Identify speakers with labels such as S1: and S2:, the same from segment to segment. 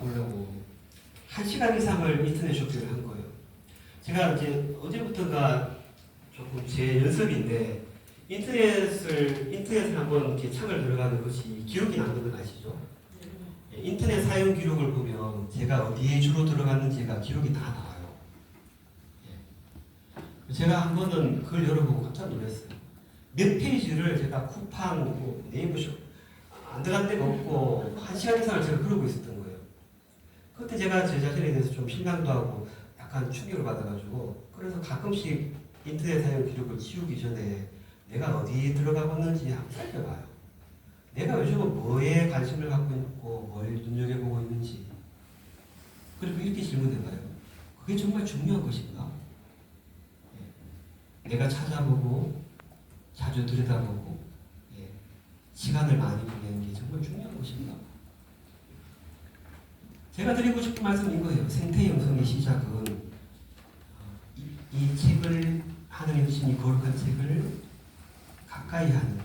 S1: 가보려고 1시간 이상을 인터넷 쇼핑을 한 거예요. 제가 이제 어제부터가 조금 제 연습인데 인터넷을 한번 이렇게 창을 들어가는 것이 기록이 남는 건 아시죠? 인터넷 사용 기록을 보면 제가 어디에 주로 들어갔는지가 기록이 다 나와요. 제가 한 번은 그걸 열어보고 깜짝 놀랐어요. 몇 페이지를 제가 쿠팡, 네이버쇼 안 들어간 데가 없고 1시간 이상을 제가 그러고 있었던 거예요. 그때 제가 제 자신에 대해서 좀 실망도 하고 약간 충격을 받아가지고 그래서 가끔씩 인터넷 사용 기록을 지우기 전에 내가 어디에 들어가고 있는지 한번 살펴봐요. 내가 요즘은 뭐에 관심을 갖고 있고 뭘 눈여겨보고 있는지 그리고 이렇게 질문해봐요. 그게 정말 중요한 것인가? 내가 찾아보고 자주 들여다보고 시간을 많이 보내는 게 정말 중요한 것인가? 제가 드리고 싶은 말씀인 거예요. 생태 영성의 시작은 이 책을 하나님 주신 이 거룩한 책을 가까이 하는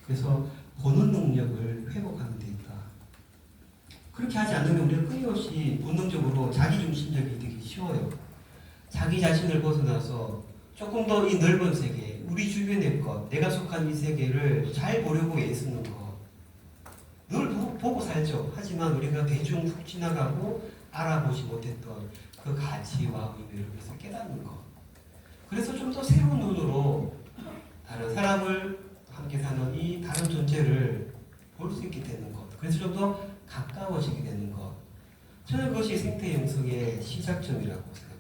S1: 그래서 보는 능력을 회복하는 데 있다. 그렇게 하지 않으면 우리가 끊임없이 본능적으로 자기중심적이 되기 쉬워요. 자기 자신을 벗어나서 조금 더 이 넓은 세계, 우리 주변의 것, 내가 속한 이 세계를 잘 보려고 애쓰는 것. 늘 보고 살죠. 하지만 우리가 대충 훅 지나가고 알아보지 못했던 그 가치와 의미를 그래서 깨닫는 것. 그래서 좀 더 새로운 눈으로 다른 사람을 함께 사는 이 다른 존재를 볼 수 있게 되는 것. 그래서 좀 더 가까워지게 되는 것. 저는 그것이 생태 영성의 시작점이라고 생각해요.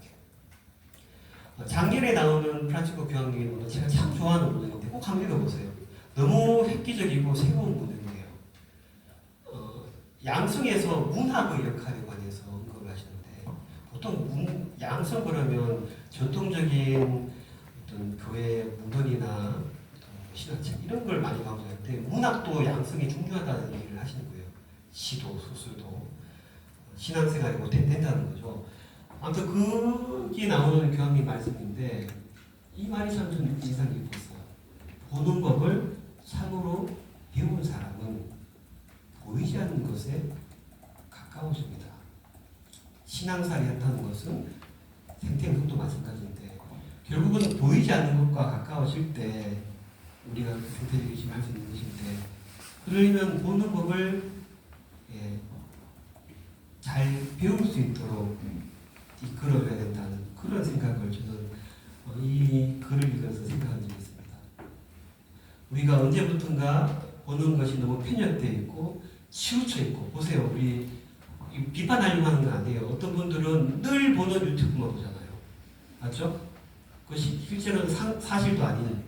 S1: 작년에 나오는 프란치스코 교황님의 문은 제가 참 좋아하는 문인데 꼭 한번 읽어보세요. 너무 획기적이고 새로운 문이에요. 양성에서 문학의 역할에 관해서 언급을 하시는데 보통 양성 그러면 전통적인 어떤 교회 문헌이나 신화책 이런 걸 많이 강조하는데 문학도 양성이 중요하다는 얘기를 하시는 거예요. 시도, 소설도 신앙생활이 못 된다는 거죠. 아무튼 그게 나오는 교황님 말씀인데 이 말이 참 좀 인상 깊었어요. 보는 법을 참으로 배운 사람은 보이지 않는 것에 가까워집니다. 신앙생활이 한다는 것은 생태영성도 마찬가지인데 결국은 보이지 않는 것과 가까워질 때 우리가 생태적이지 할 수 있는 것인데 그러려면 보는 법을 잘 배울 수 있도록 이끌어줘야 된다는 그런 생각을 저는 이 글을 읽어서 생각한 적이 있습니다. 우리가 언제부턴가 보는 것이 너무 편협되어 있고 치우쳐 있고 보세요. 우리 비판하려고 하는 건 아니에요. 어떤 분들은 늘 보는 유튜브만 보잖아요. 맞죠? 그것이 실제로는 사실도 아닌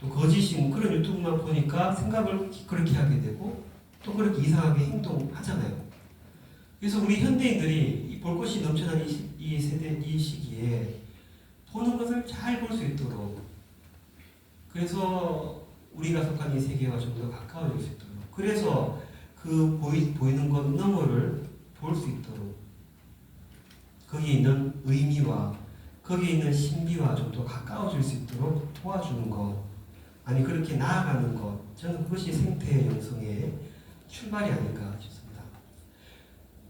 S1: 또 거짓인 그런 유튜브만 보니까 생각을 그렇게 하게 되고 또 그렇게 이상하게 행동하잖아요. 그래서 우리 현대인들이 볼 것이 넘쳐나는 이 세대, 이 시기에 보는 것을 잘 볼 수 있도록 그래서 우리가 속한 이 세계와 좀 더 가까워질 수 있도록 그래서 그 보이는 것 너머를 볼 수 있도록 거기에 있는 의미와 거기에 있는 신비와 좀 더 가까워질 수 있도록 도와주는 것 아니 그렇게 나아가는 것 저는 그것이 생태 영성의 출발이 아닐까 싶습니다.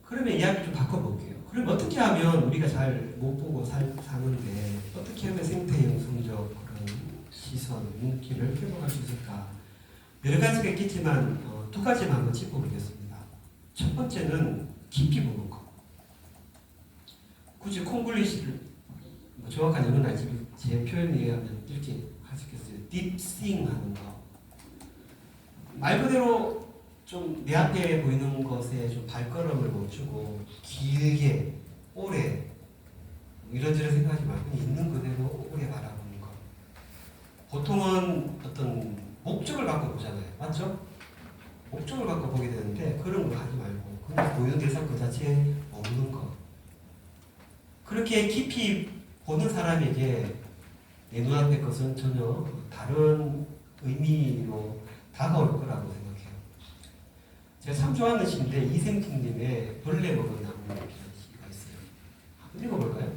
S1: 그러면 이야기를 좀 바꿔볼게요. 그럼 어떻게 하면 우리가 잘 못 보고 사는데 어떻게 하면 생태 영성적 그런 시선, 눈길을 회복할 수 있을까? 여러 가지가 있겠지만 두 가지만 한번 짚어보겠습니다. 첫 번째는 깊이 보는 것. 굳이 콩글리시를 정확한 영어는 아니지만 제 표현에 의하면 이렇게 할 수 있겠어요. 딥싱 하는 거. 말 그대로 좀 내 앞에 보이는 것에 좀 발걸음을 멈추고 길게 오래 이런저런 생각하지 말고 있는 그대로 오래 바라보는 것. 보통은 어떤 목적을 갖고 보잖아요. 맞죠? 목적을 갖고 보게 되는데 그런 거 하지 말고 그냥 보이는 대상 그 자체에 머무는 것. 그렇게 깊이 보는 사람에게 내 눈앞의 것은 전혀 다른 의미로 다가올 거라고 생각해요. 제가 참 좋아하는 시인데 이생식님의 벌레 먹은 나무라는 시가 있어요. 한번 읽어볼까요?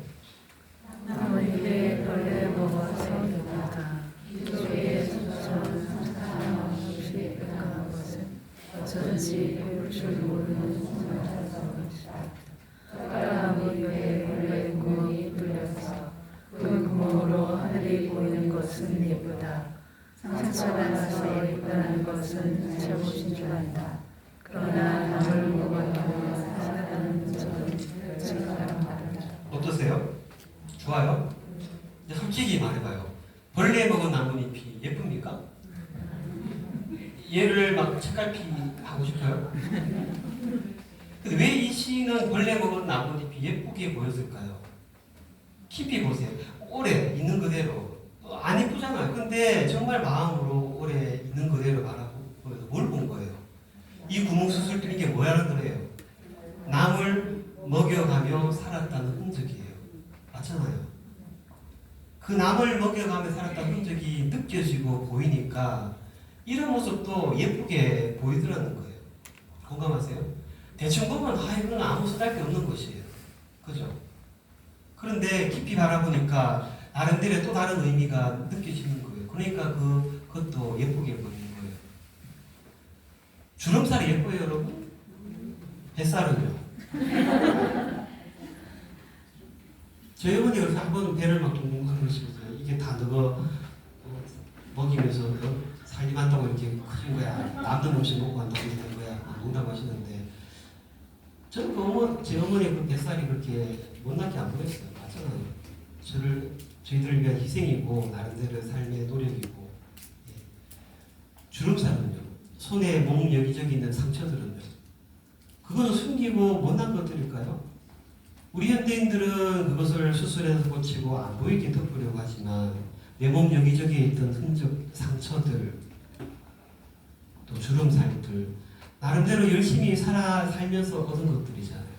S2: 나무 잎에 벌레 먹어서 누구가 이쪽에 솟아오는 사나무잎이 뺏어간 것은 어쩐지 배울 줄 모르는 사람의 것이다. 상처나서 있다는 것은 잘못인 줄 안다. 그러나 나물 먹어도 살아가는 저는 생각합니다.
S1: 어떠세요? 좋아요? 근데 솔직히 말해봐요. 벌레 먹은 나뭇잎이 예쁩니까? 얘를 막 책갈피 하고 싶어요? 근데 왜 이 시인은 벌레 먹은 나뭇잎이 예쁘게 보였을까요? 깊이 보세요. 오래 있는 그대로. 안 예쁘잖아요. 근데 정말 마음으로 오래 있는 그대로 바라보면서 뭘 본 거예요? 이 구멍 수술 뚫린 게 뭐라는 거예요? 남을 먹여가며 살았다는 흔적이에요. 맞잖아요. 그 남을 먹여가며 살았다는 흔적이 느껴지고 보이니까 이런 모습도 예쁘게 보이더라는 거예요. 공감하세요? 대충 보면 이건 아무 쓰잘데 없는 것이에요. 그죠? 그런데 깊이 바라보니까 나름대로 또 다른 의미가 느껴지는 거예요. 그러니까 그것도 예쁘게 보이는 거예요. 주름살이 예뻐요, 여러분? 뱃살은요? 저희 어머니가 그래서 한 번은 배를 막 둥둥 그러시거든요. 이게 다 너가 먹이면서 살림한다고 이렇게 커진 거야. 남는 음식 먹고 한다고 되는 거야. 농담하시는데 저는 제 어머니의 그 뱃살이 그렇게 못나게 안 보였어요. 맞잖아요. 저희들을 위한 희생이고 나름대로 삶의 노력이고. 예. 주름살은요. 손에 몸 여기저기 있는 상처들은요. 그거는 숨기고 못난 것들일까요? 우리 현대인들은 그것을 수술해서 고치고 안 보이게 덮으려고 하지만 내 몸 여기저기에 있던 흔적, 상처들, 또 주름살들 나름대로 열심히 살면서 얻은 것들이잖아요.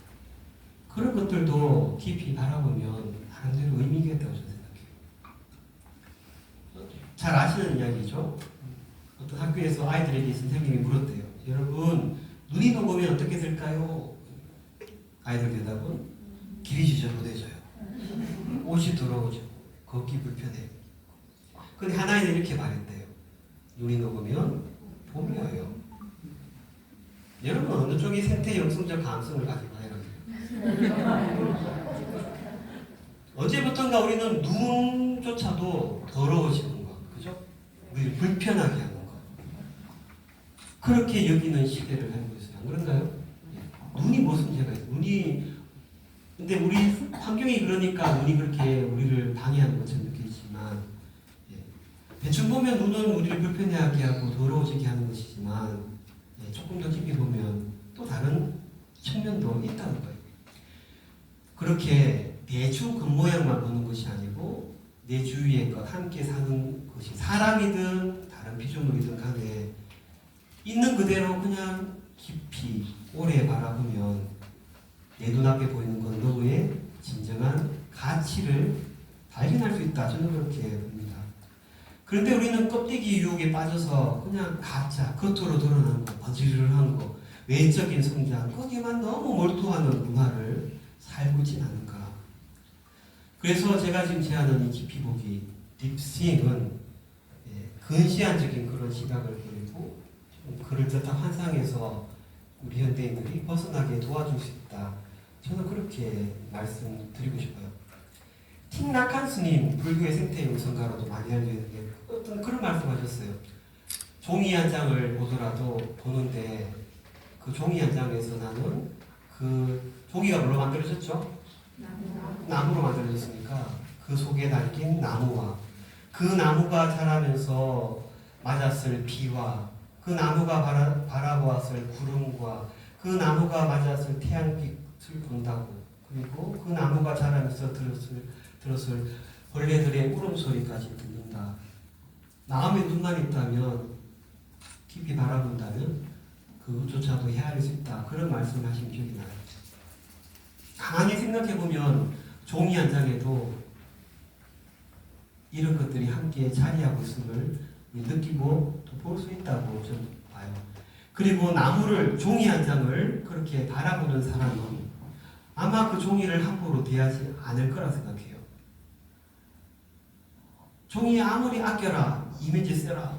S1: 그런 것들도 깊이 바라보면 나름대로 의미가 있다고 저는 생각해요. 잘 아시는 이야기죠? 어떤 학교에서 아이들에게 선생님이 물었대요. 여러분, 눈이 녹으면 어떻게 될까요? 아이들 대답은 길이 지저분해져요. 옷이 더러워져. 걷기 불편해. 근데 한 아이는 이렇게 말했대요. 눈이 녹으면 봄이 와요. 여러분 어느 쪽이 생태 영성적 가능성을 가지고 해요? 어제부턴가 우리는 눈조차도 더러워지는 것, 그죠? 우리를 불편하게 하는 것. 그렇게 여기는 시대를 살고 있어요. 안 그런가요? 눈이 무슨 죄가 있어요? 근데 우리 환경이 그러니까 눈이 그렇게 우리를 방해하는 것처럼 느끼지만, 대충 보면 눈은 우리를 불편하게 하고 더러워지게 하는 것이지만, 조금 더 깊이 보면 또 다른 측면도 있다는 거예요. 그렇게 대충 겉모양만 보는 것이 아니고 내 주위의 것, 함께 사는 것이 사람이든 다른 피조물이든 간에 있는 그대로 그냥 깊이 오래 바라보면 내 눈앞에 보이는 건 너의 진정한 가치를 발견할 수 있다. 저는 그렇게 봅니다. 그런데 우리는 껍데기 유혹에 빠져서 그냥 가짜, 겉으로 드러나는 거, 번지르르한 거, 외적인 성장, 거기에만 너무 몰두하는 문화를 살고 있진 않은가. 그래서 제가 지금 제안하는 이 깊이 보기, 딥스윙은 근시안적인 그런 시각을 버리고 그럴듯한 환상에서 우리 현대인들이 벗어나게 도와줄 수 있다. 저는 그렇게 말씀드리고 싶어요. 틱낙한 스님, 불교의 생태 영성가로도 많이 알려있는데 어떤 그런 말씀하셨어요. 종이 한 장을 보는데 그 종이 한 장에서 나는 그 종이가 뭘로 만들어졌죠? 나무로 만들어졌으니까 그 속에 달린 나무와 그 나무가 자라면서 맞았을 비와 그 나무가 바라보았을 구름과 그 나무가 맞았을 태양빛을 본다고 그리고 그 나무가 자라면서 들었을 벌레들의 울음소리까지 듣는다. 마음에 눈만 있다면 깊이 바라본다면 그것조차도 헤아릴 수 있다. 그런 말씀하신 기억이 나요. 가만히 생각해보면 종이 한 장에도 이런 것들이 함께 자리하고 있음을 느끼고 또 볼 수 있다고 저는 봐요. 그리고 종이 한 장을 그렇게 바라보는 사람은 아마 그 종이를 함부로 대하지 않을 거라 생각해요. 종이 아무리 아껴라, 이미지 써라,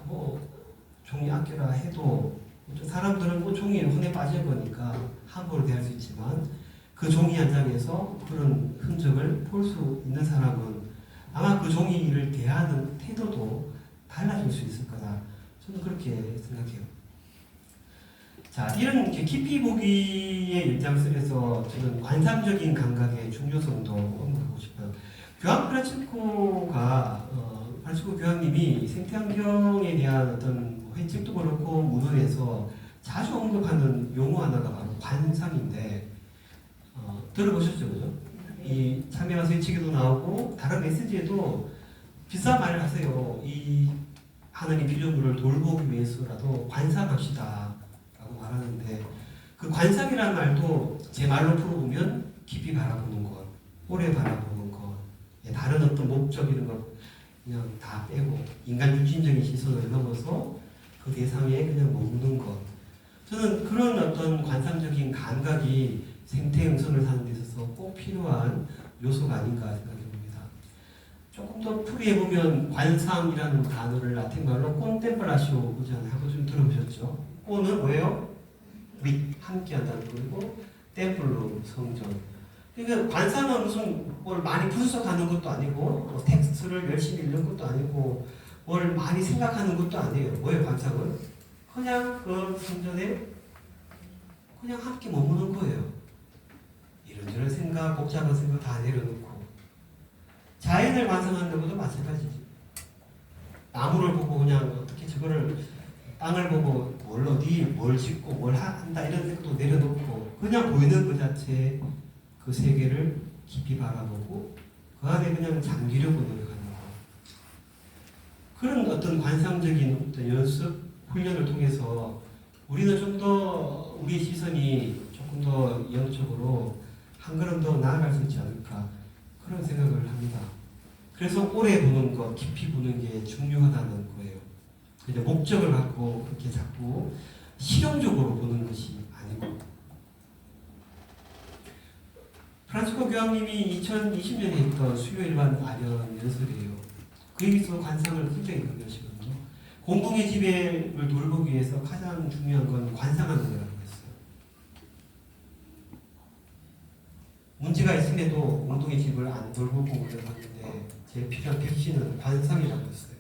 S1: 종이 아껴라 해도 사람들은 종이에 혼에 빠질 거니까 함부로 대할 수 있지만 그 종이 한 장에서 그런 흔적을 볼 수 있는 사람은 아마 그 종이를 대하는 태도도 달라질 수 있을 거다. 저는 그렇게 생각해요. 자, 이런 깊이 보기의 연장선에서 저는 관상적인 감각의 중요성도 언급하고 싶어요. 교황 프란치스코가 프란치스코 교황님이 생태환경에 대한 어떤 회칙도 그렇고 문헌에서 자주 언급하는 용어 하나가 바로 관상인데 들어보셨죠, 그죠? 이 참여와서 회칙에도 나오고 다른 메시지에도 비싼 말을 하세요. 이 하나님 피조물을 돌보기 위해서라도 관상합시다 라고 말하는데 그 관상이라는 말도 제 말로 풀어보면 깊이 바라보는 것, 오래 바라보는 것, 다른 어떤 목적 이런 것 그냥 다 빼고 인간 중심적인 시선을 넘어서 그 대상에 그냥 머무는 것. 저는 그런 어떤 관상적인 감각이 생태 영성을 사는 데 있어서 꼭 필요한 요소가 아닌가 생각해 봅니다. 조금 더 풀이해보면 관상이라는 단어를 라틴말로 콘템플라시오잖아요. 하고 좀 들어보셨죠? 콘은 뭐예요? 윗, 함께한다는 거고 템플로 성전. 그러니까 관상은 무슨 뭘 많이 분석하는 것도 아니고 뭐 텍스트를 열심히 읽는 것도 아니고 뭘 많이 생각하는 것도 아니에요. 뭐예요 관상은? 그냥 그 성전에 그냥 함께 머무는 거예요. 이런저런 생각, 복잡한 생각 다 내려놓고 자연을 관상하는 것도 마찬가지지. 나무를 보고 그냥 어떻게 저거를 땅을 보고 뭘 어디 뭘 짓고 뭘 한다 이런 생각도 내려놓고 그냥 보이는 그 자체에 그 세계를 깊이 바라보고 그 안에 그냥 잠기려고 노력하는 거. 그런 어떤 관상적인 어떤 연습, 훈련을 통해서 우리는 좀 더 우리의 시선이 조금 더 영적으로 한 걸음 더 나아갈 수 있지 않을까 그런 생각을 합니다. 그래서 오래 보는 것, 깊이 보는 게 중요하다는 거예요. 근데 목적을 갖고 그렇게 자꾸 실용적으로 보는 것이 아니고 프란치스코 교황님이 2020년에 했던 수요일반 아련 연설이에요. 거기서 관상을 굉장히 강조하시거든요. 공동의 지배를 돌보기 위해서 가장 중요한 건 관상하는 거라고 했어요. 문제가 있음에도 공동의 집을 안 돌보고 운영하는데 제일 필요한 백신은 관상이라고 했어요.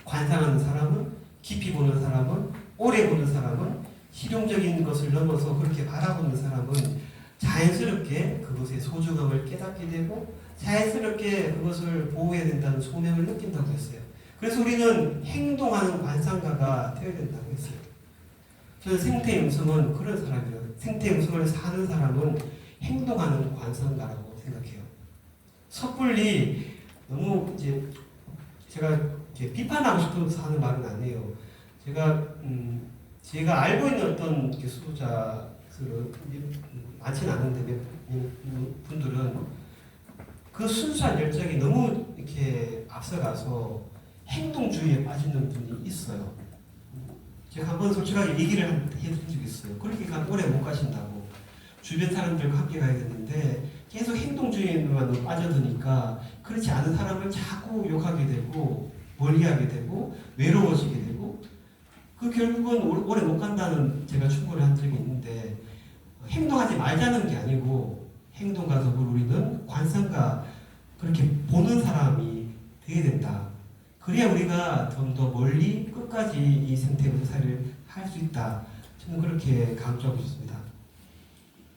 S1: 관상하는 사람은, 깊이 보는 사람은, 오래 보는 사람은, 실용적인 것을 넘어서 그렇게 바라보는 사람은 자연스럽게 그것의 소중함을 깨닫게 되고 자연스럽게 그것을 보호해야 된다는 소명을 느낀다고 했어요. 그래서 우리는 행동하는 관상가가 되어야 된다고 했어요. 저는 생태영성은 그런 사람이에요. 생태영성을 사는 사람은 행동하는 관상가라고 생각해요. 섣불리 너무 이제 제가 비판하고 싶어서 하는 말은 아니에요. 제가 알고 있는 어떤 수도자들은 많지는 않은데 몇 분들은 그 순수한 열정이 너무 이렇게 앞서가서 행동주의에 빠지는 분이 있어요. 제가 한번 솔직하게 얘기를 해드린 적이 있어요. 그렇게 가면 오래 못 가신다고. 주변 사람들과 함께 가야 되는데 계속 행동주의만 빠져드니까 그렇지 않은 사람을 자꾸 욕하게 되고 멀리하게 되고 외로워지게 되고 그 결국은 오래 못 간다는 제가 충고를 한 적이 있는데 행동하지 말자는 게 아니고 행동과 더불어 우리는 관상과 그렇게 보는 사람이 되어야 된다. 그래야 우리가 좀 더 멀리 끝까지 이 생태 봉사를 할 수 있다. 저는 그렇게 강조하고 싶습니다.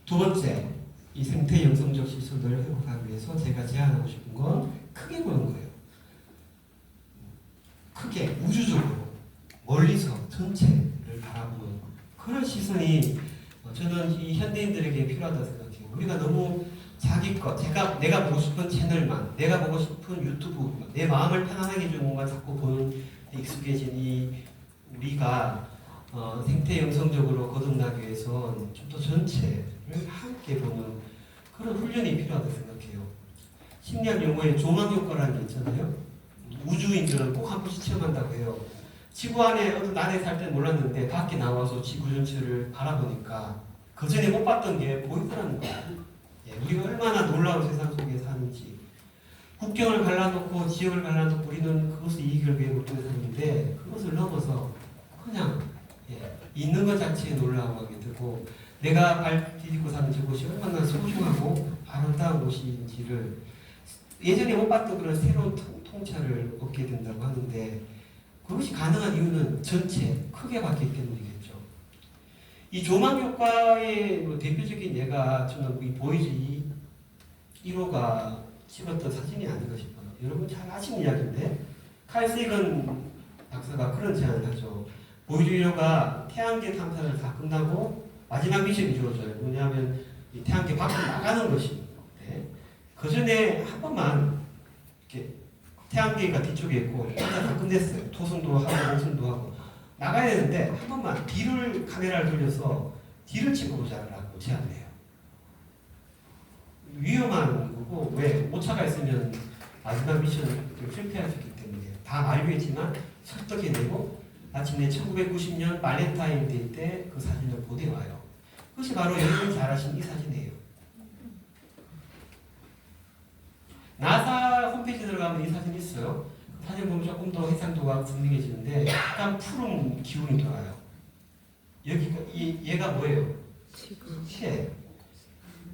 S1: 두 번째, 이 생태 영성적 시설들을 회복하기 위해서 제가 제안하고 싶은 건 크게 보는 거예요. 크게, 우주적으로, 멀리서 전체를 바라보는 그런 시선이 저는 이 현대인들에게 필요하다고 생각해요. 우리가 너무 자기 것, 내가 보고 싶은 채널만, 내가 보고 싶은 유튜브, 내 마음을 편안하게 해주는 것만 자꾸 보는 데 익숙해진 이 우리가 생태 영성적으로 거듭나기 위해서는 좀 더 전체를 함께 보는 그런 훈련이 필요하다고 생각해요. 심리학 용어에 조망 효과라는 게 있잖아요. 우주인들은 꼭 한 번씩 체험한다고 해요. 지구 안에 어떤 나라에 살 때는 몰랐는데 밖에 나와서 지구 전체를 바라보니까 그 전에 못 봤던 게 보이더라는 거예요. 우리가 얼마나 놀라운 세상 속에 사는지 국경을 갈라놓고 지역을 갈라놓고 우리는 그것을 이익을 위해 못하는 사람인데 그것을 넘어서 그냥 있는 것 자체에 놀라워하게 되고 내가 발 디디고 사는 저곳이 얼마나 소중하고 아름다운 곳인지를 예전에 못 봤던 그런 새로운 통찰을 얻게 된다고 하는데 그것이 가능한 이유는 전체 크게 봤기 때문이겠죠. 이 조망 효과의 뭐 대표적인 예가 저는 이 보이지 1호가 찍었던 사진이 아닌가 싶어요. 여러분 잘 아시는 이야기인데 칼 세이건 박사가 그런 제안을 하죠. 보이지 1호가 태양계 탐사를 다 끝나고 마지막 미션이 주어져요. 뭐냐면 이 태양계 밖으로 나가는 것입니다. 그 전에 한 번만 이렇게 태양계가 뒤쪽에 있고 혼자 다 끝냈어요. 토성도 하고 공성도 하고 나가야 되는데 한 번만 뒤를 카메라를 돌려서 뒤를 찍어보자라고 제안을 해요. 위험한 거고 왜 오차가 있으면 마지막 미션을 실패할 수 있기 때문에 다 만류했지만 설득해내고 마침내 1990년 발렌타인데이 때 그 사진을 보내와요. 그것이 바로 여러분이 잘 아시는 이 사진이에요. 나사 홈페이지 들어가면 이 사진이 있어요. 사진 보면 조금 더 해상도가 분명해지는데 약간 푸른 기운이 돌아요. 여기가 얘가 뭐예요? 새.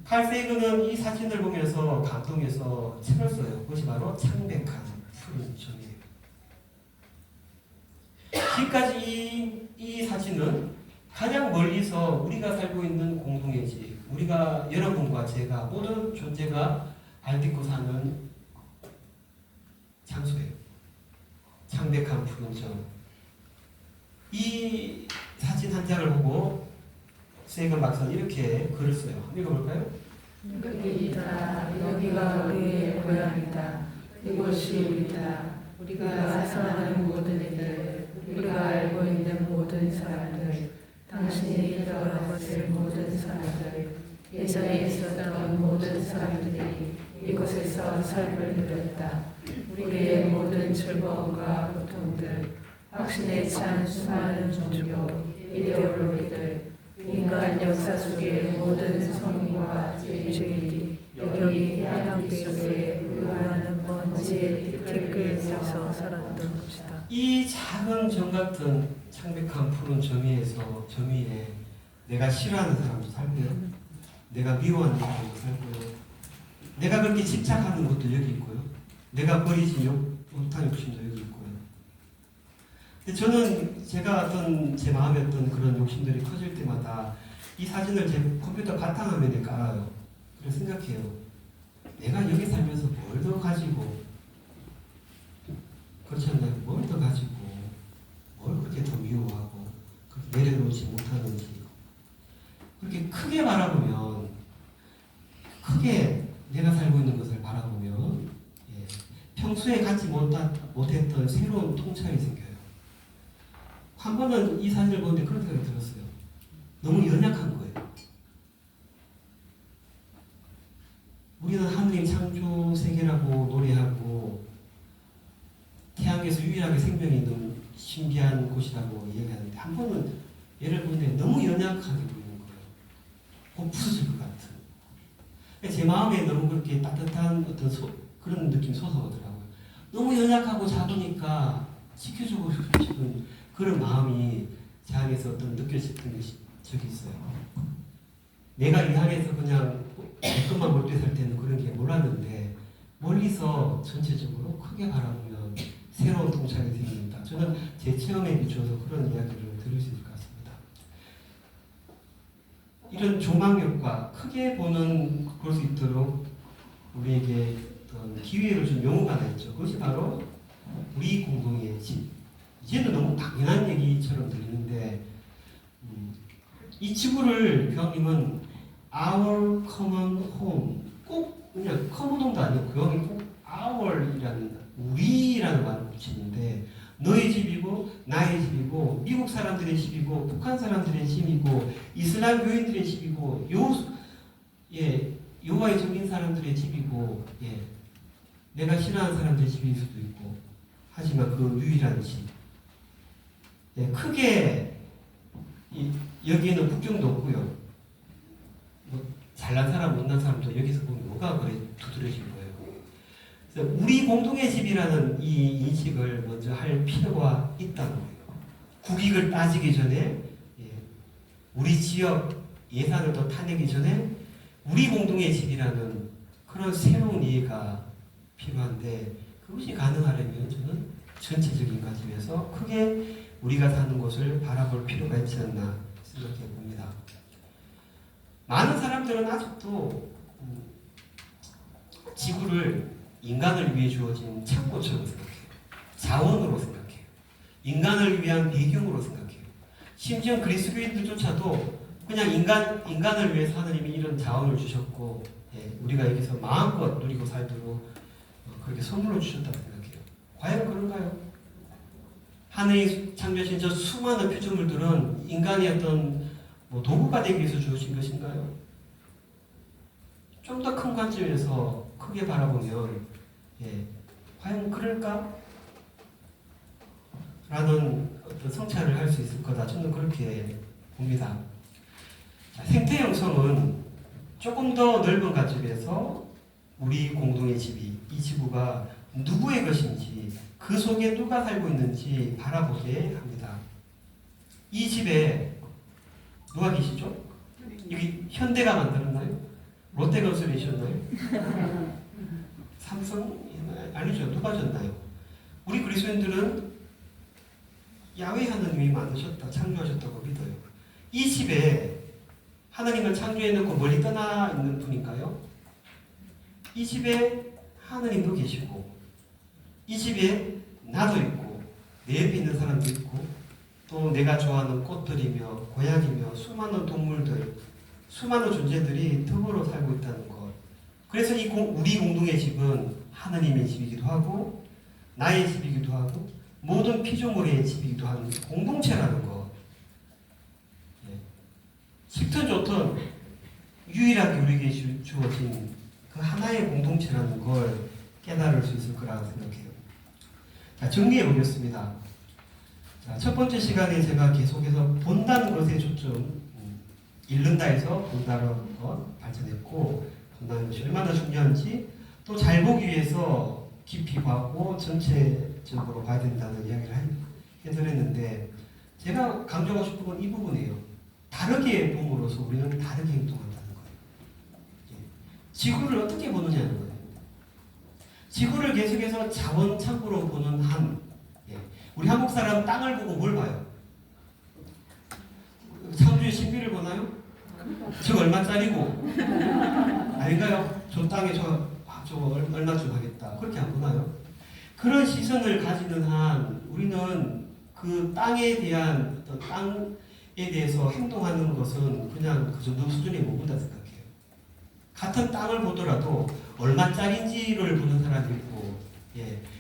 S1: 칼 세이건은 이 사진을 보면서 감동해서 책을 써요. 그것이 바로 창백한 푸른 점이에요. 지금까지 이 사진은 가장 멀리서 우리가 살고 있는 공동의 집, 우리가 여러분과 제가 모든 존재가 발딛고 사는 장소예요. 창백한 푸른 점. 이 사진 한 장을 보고 세이건 박사는 이렇게 글을 써요. 한번 읽어볼까요?
S2: 여기가 우리의 고향이다. 이곳이 우리다. 우리가 사랑하는 모든 이들, 우리가 알고 있는 모든 사람들, 당신이 돌아가실 모든 사람들, 예전에 있었던 모든 사람들이 이곳에서 삶을 누렸다. 우리의 모든 즐거움과 고통들, 확신에 찬 수많은 종교, 이데올로기들, 인간 역사 속의 모든 성인과 죄인들이 여기 해양대 속에 의하는 먼지의 티끌에서 살았던 것이다.
S1: 이 작은 점 같은 창백한 푸른 점위에 내가 싫어하는 사람도 살고요. 내가 미워하는 사람도 살고요. 내가 그렇게 집착하는 것도 여기 있고요. 내가 버리지 못한 욕심도 여기 있고요. 근데 저는 제가 제 마음에 어떤 그런 욕심들이 커질 때마다 이 사진을 제 컴퓨터 바탕화면에 깔아요. 그래서 생각해요. 내가 여기 살면서 뭘 더 가지고, 그렇지 않나요? 뭘 더 가지고, 뭘 그렇게 더 미워하고, 그렇게 내려놓지 못하는지. 그렇게 크게 바라보면, 크게 내가 살고 있는 것을 바라보면, 평소에 갖지 못했던 새로운 통찰이 생겨요. 한 번은 이 사진을 보는데 그런 생각이 들었어요. 너무 연약한 거예요. 우리는 하느님 창조 세계라고 노래하고 태양에서 유일하게 생명이 있는 신비한 곳이라고 얘기하는데 한 번은 얘를 보는데 너무 연약하게 보이는 거예요. 곧 부서질 것 같은. 제 마음에 너무 그렇게 따뜻한 어떤 그런 느낌이 솟아오더라고요. 너무 연약하고 작으니까 지켜주고 싶은 그런 마음이 제 안에서 어떤 느껴졌던 적이 있어요. 내가 이 안에서 그냥 내 것만 볼 때 살 때는 그런 게 몰랐는데 멀리서 전체적으로 크게 바라보면 새로운 통찰이 생깁니다. 저는 제 체험에 비추어서 그런 이야기를 들을 수 있을 것 같습니다. 이런 조망 효과, 크게 볼 수 있도록 우리에게 어떤 기회를 준 용어가 하나 있죠. 그것이 바로 우리 공동의 집. 이제는 너무 당연한 얘기처럼 들리는데 이 지구를 교황님은 Our Common Home, 꼭 그냥 common home도 아니고 교황이 꼭 Our이라는 우리라는 말을 붙이는데 너의 집이고 나의 집이고 미국 사람들의 집이고 북한 사람들의 집이고 이슬람 교인들의 집이고 여호와의 종인 사람들의 집이고 내가 싫어하는 사람들의 집일 수도 있고 하지만 그 유일한 집. 크게 여기에는 국경도 없고요. 뭐 잘난 사람 못난 사람도 여기서 보면 뭐가 그래 두드러진 거예요. 그래서 우리 공동의 집이라는 이 인식을 먼저 할 필요가 있다는 거예요. 국익을 따지기 전에 우리 지역 예산을 더 타내기 전에 우리 공동의 집이라는 그런 새로운 이해가 필요한데 그것이 가능하려면 저는 전체적인 관점에서 크게 우리가 사는 곳을 바라볼 필요가 있지 않나 생각해 봅니다. 많은 사람들은 아직도 지구를 인간을 위해 주어진 창고처럼 생각해요. 자원으로 생각해요. 인간을 위한 배경으로 생각해요. 심지어 그리스도인들조차도 그냥 인간을 위해서 하나님이 이런 자원을 주셨고, 우리가 여기서 마음껏 누리고 살도록 그렇게 선물로 주셨다고 생각해요. 과연 그런가요? 하늘이 창조하신 저 수많은 피조물들은 인간의 어떤 도구가 되기 위해서 주어진 것인가요? 좀 더 큰 관점에서 크게 바라보면 과연 그럴까? 라는 어떤 성찰을 할 수 있을 거다. 저는 그렇게 봅니다. 생태 영성은 조금 더 넓은 관점에서 우리 공동의 집이, 이 지구가 누구의 것인지, 그 속에 누가 살고 있는지 바라보게 합니다. 이 집에 누가 계시죠? 여기 현대가 만들었나요? 롯데건설이셨나요? 삼성? 아니죠. 누가 졌나요? 우리 그리스도인들은 야훼 하나님이 만드셨다, 창조하셨다고 믿어요. 이 집에 하나님을 창조해놓고 멀리 떠나 있는 분인가요? 이 집에 하나님도 계시고, 이 집에 나도 있고, 내 옆에 있는 사람도 있고, 또 내가 좋아하는 꽃들이며 고양이며 수많은 동물들, 수많은 존재들이 틈으로 살고 있다는 것. 그래서 우리 공동의 집은 하나님의 집이기도 하고, 나의 집이기도 하고, 모든 피조물의 집이기도 하는 공동체라는 것. 싫든 좋든 유일하게 우리에게 주어진 그 하나의 공동체라는 걸 깨달을 수 있을 거라고 생각해요. 자, 정리해 보겠습니다. 자, 첫 번째 시간에 제가 계속해서 본다는 것에 초점, 읽는다에서 본다는 것 발전했고, 본다는 것이 얼마나 중요한지, 또 잘 보기 위해서 깊이 보고 전체적으로 봐야 된다는 이야기를 해드렸는데, 제가 강조하고 싶은 건 이 부분이에요. 다르게 봄으로써 우리는 다르게 행동한다는 거예요. 지구를 어떻게 보느냐는 거예요. 지구를 계속해서 자원 창고로 보는 우리 한국 사람 땅을 보고 뭘 봐요? 창조의 신비를 보나요? 저 얼마짜리고 아닌가요? 저 땅에 저거 얼마쯤 하겠다 그렇게 안 보나요? 그런 시선을 가지는 한 우리는 그 땅에 대한 어떤 땅에 대해서 행동하는 것은 그냥 그 정도 수준에 머문다 생각해요. 같은 땅을 보더라도 얼마짜리인지를 보는 사람이 있고,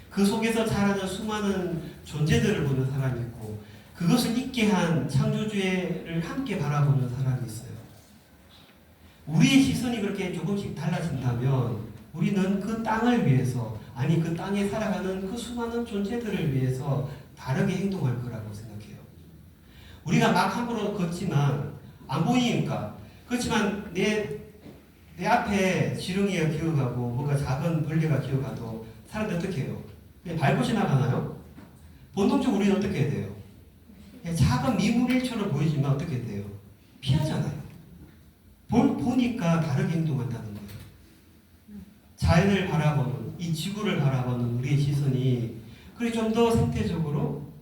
S1: 그 속에서 자라는 수많은 존재들을 보는 사람이 있고, 그것을 있게 한 창조주를 함께 바라보는 사람이 있어요. 우리의 시선이 그렇게 조금씩 달라진다면 우리는 그 땅을 위해서, 아니 그 땅에 살아가는 그 수많은 존재들을 위해서 다르게 행동할 거라고 생각해요. 우리가 막 함부로 걷지만 안 보이니까. 그렇지만 내 앞에 지렁이가 기어가고 뭔가 작은 벌레가 기어가도 사람들 어떻게 해요? 그냥 밟고 지나가나요? 본능적으로 우리는 어떻게 해야 돼요? 작은 미물일처럼 보이지만 어떻게 돼요? 피하잖아요. 보니까 다르게 행동한다는 거예요. 자연을 바라보는, 이 지구를 바라보는 우리의 시선이 그래 좀 더 생태적으로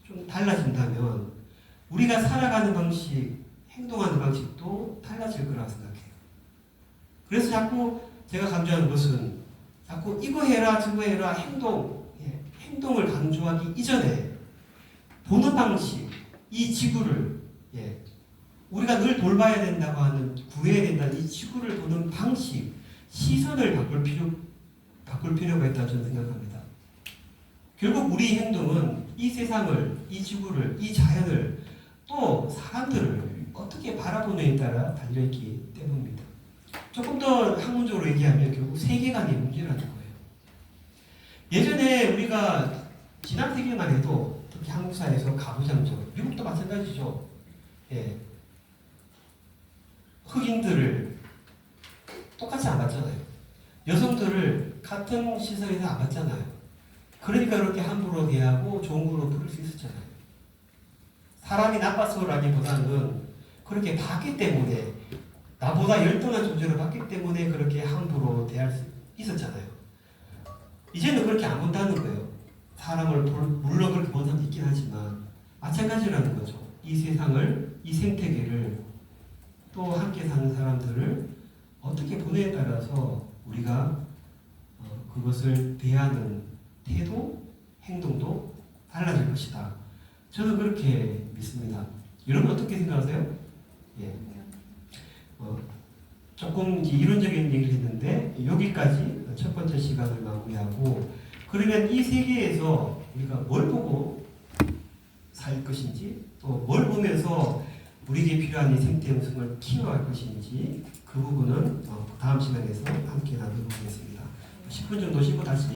S1: 좀 달라진다면 우리가 살아가는 방식, 행동하는 방식도 달라질 거라고 생각해요. 그래서 자꾸 제가 강조하는 것은 자꾸 이거 해라 저거 해라 행동을 강조하기 이전에 보는 방식, 이 지구를 우리가 늘 돌봐야 된다고 하는, 구해야 된다는 이 지구를 보는 방식, 시선을 바꿀 필요가 있다고 저는 생각합니다. 결국 우리 행동은 이 세상을, 이 지구를, 이 자연을, 또 사람들을 어떻게 바라보느냐에 따라 달려있기 때문입니다. 조금 더 학문적으로 얘기하면 결국 세계관의 문제라는 거예요. 예전에 우리가 지난 세기만 해도 특히 한국 사회에서 가부장적, 미국도 마찬가지죠. 흑인들을 똑같이 안 봤잖아요. 여성들을 같은 시설에서 안 봤잖아요. 그러니까 그렇게 함부로 대하고 좋은 걸로 부를 수 있었잖아요. 사람이 나빠서라기보다는 그렇게 봤기 때문에, 나보다 열등한 존재를 봤기 때문에 그렇게 함부로 대할 수 있었잖아요. 이제는 그렇게 안 본다는 거예요. 사람을 물론 그렇게 보는 사람도 있긴 하지만 마찬가지라는 거죠. 이 세상을, 이 생태계를 또 함께 사는 사람들을 어떻게 보내에 따라서 우리가 그것을 대하는 태도, 행동도 달라질 것이다. 저는 그렇게 믿습니다. 여러분 어떻게 생각하세요? 예. 조금 이제 이론적인 얘기를 했는데 여기까지 첫 번째 시간을 마무리하고, 그러면 이 세계에서 우리가 뭘 보고 살 것인지, 또 뭘 보면서 우리에게 필요한 이 생태영성을 키워갈 것인지, 그 부분은 다음 시간에서 함께 나누도록 하겠습니다. 10분 정도 쉬고 다시